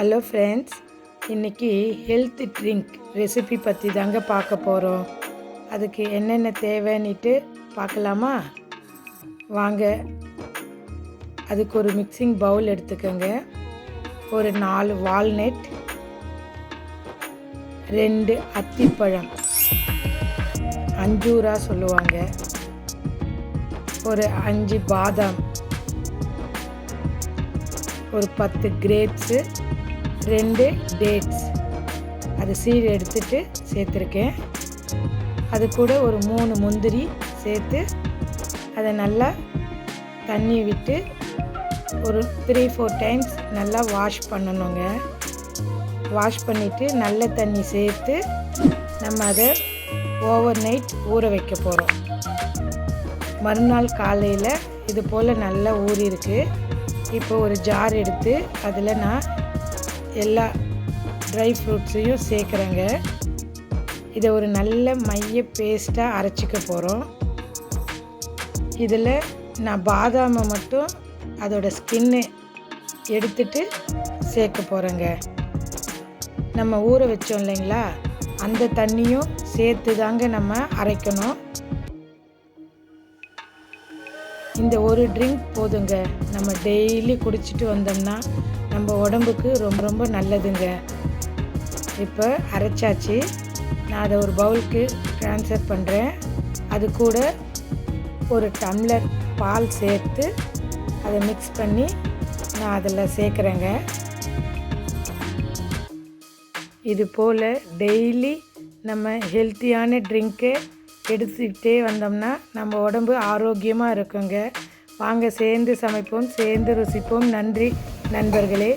Hello friends, இன்றைக்கி health drink recipe பற்றி தாங்க பார்க்க போகிறோம். அதுக்கு என்னென்ன தேவைன்னுட்டு பார்க்கலாமா? வாங்க. அதுக்கு ஒரு மிக்சிங் பவுல் எடுத்துக்கோங்க. ஒரு 4 வால்நட், 2 அத்திப்பழம், அஞ்சூரா சொல்லுவாங்க, ஒரு 5 பாதாம், ஒரு 10 கிரேப்ஸு, 2 டேட்ஸ், அது சீடு எடுத்துட்டு சேர்த்துருக்கேன். அது கூட ஒரு 3 முந்திரி சேர்த்து அதை நல்லா தண்ணி விட்டு ஒரு 3-4 டைம்ஸ் நல்லா வாஷ் பண்ணணுங்க. வாஷ் பண்ணிவிட்டு நல்ல தண்ணி சேர்த்து நம்ம அதை ஓவர் நைட் ஊற வைக்க போகிறோம். மறுநாள் காலையில் இது போல் நல்லா ஊறியிருக்கு. இப்போ ஒரு ஜார் எடுத்து அதில் நான் எல்லா ட்ரை ஃப்ரூட்ஸையும் சேர்க்குறேங்க. இதை ஒரு நல்ல மைய பேஸ்ட்டாக அரைச்சிக்க போகிறோம். இதில் நான் பாதாமை மட்டும் அதோட ஸ்கின்னு எடுத்துட்டு சேர்க்க போகிறேங்க. நம்ம ஊற வச்சோம் இல்லைங்களா, அந்த தண்ணியும் சேர்த்து தாங்க நம்ம அரைக்கணும். இந்த ஒரு ட்ரிங்க் போதுங்க. நம்ம டெய்லி குடிச்சிட்டு வந்தோம்னா நம்ம உடம்புக்கு ரொம்ப ரொம்ப நல்லதுங்க. இப்போ அரைச்சாச்சு. நான் அதை ஒரு பவுலுக்கு ட்ரான்ஸ்ஃபர் பண்ணுறேன். அது கூட ஒரு டம்ளர் பால் சேர்த்து அதை மிக்ஸ் பண்ணி நான் அதில் சேர்க்குறேங்க. இது போல் டெய்லி நம்ம ஹெல்த்தியான ட்ரிங்க்கு எடுத்துக்கிட்டே வந்தோம்னா நம்ம உடம்பு ஆரோக்கியமாக இருக்குங்க. வாங்க சேர்ந்து சமைப்போம், சேர்ந்து ருசிப்போம். நன்றி நண்பர்களே.